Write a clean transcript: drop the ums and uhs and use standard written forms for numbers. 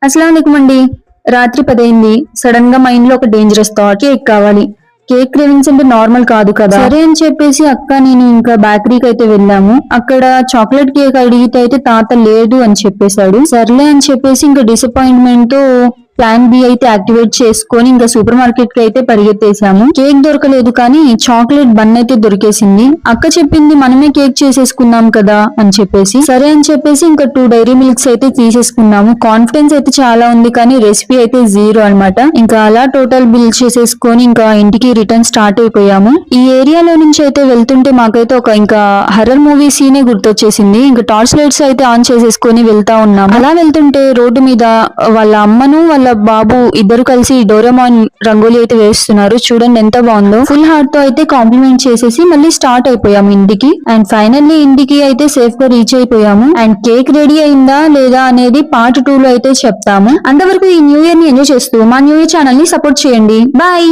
అస్సలాముఅలైకుం అండి. రాత్రి 10 అయింది. సడన్ గా మైండ్ లో ఒక డేంజరస్ థాట్, కేక్ కావాలి. కేక్ క్రేవింగ్స్ అంటే నార్మల్ కాదు కదా. సరే అని చెప్పేసి అక్క నేను ఇంకా బేకరీకి అయితే వెళ్ళాము. అక్కడ చాక్లెట్ కేక్ అడిగితే అయితే తాత లేదు అని చెప్పేశాడు. సర్లే అని చెప్పేసి ఇంకా డిసప్పాయింట్మెంట్ తో ప్లాన్ బి అయితే యాక్టివేట్ చేసుకొని ఇంకా సూపర్ మార్కెట్ కి అయితే పరిగెత్తేసాము. కేక్ దొరకలేదు కానీ చాక్లెట్ బన్ అయితే దొరికేసింది. అక్క చెప్పింది మనమే కేక్ చేసేసుకుందాం కదా అని చెప్పేసి, సరే అని చెప్పేసి ఇంకా 2 డైరీ మిల్క్స్ అయితే తీసేసుకున్నాము. కాన్ఫిడెన్స్ అయితే చాలా ఉంది కానీ రెసిపీ అయితే 0 అన్నమాట. ఇంకా అలా టోటల్ బిల్ చేసేసుకొని ఇంకా ఇంటికి రిటర్న్ స్టార్ట్ అయిపోయాము. ఈ ఏరియాలో నుంచి అయితే వెళ్తుంటే మాకైతే ఒక ఇంకా హర్రర్ మూవీ సీనే గుర్తొచ్చేసింది. ఇంకా టార్చ్ లైట్స్ అయితే ఆన్ చేసేసుకొని వెళ్తా ఉన్నాము. అలా వెళ్తుంటే రోడ్డు మీద వాళ్ళ అమ్మను వాళ్ళ బాబు ఇద్దరు కలిసి డోరేమాన్ రంగోలీ అయితే వేస్తున్నారు. చూడండి ఎంత బాగుందో. ఫుల్ హార్ట్ తో అయితే కాంప్లిమెంట్ చేసేసి మళ్ళీ స్టార్ట్ అయిపోయాము ఇంటికి. అండ్ ఫైనల్లీ ఇంటికి అయితే సేఫ్ గా రీచ్ అయిపోయాము. అండ్ కేక్ రెడీ అయిందా లేదా అనేది పార్ట్ 2 లో అయితే చెప్తాము. అంతవరకు ఈ న్యూ ఇయర్ ని ఎంజాయ్ చేస్తూ మా న్యూ ఇయర్ ఛానల్ ని సపోర్ట్ చేయండి. బాయ్.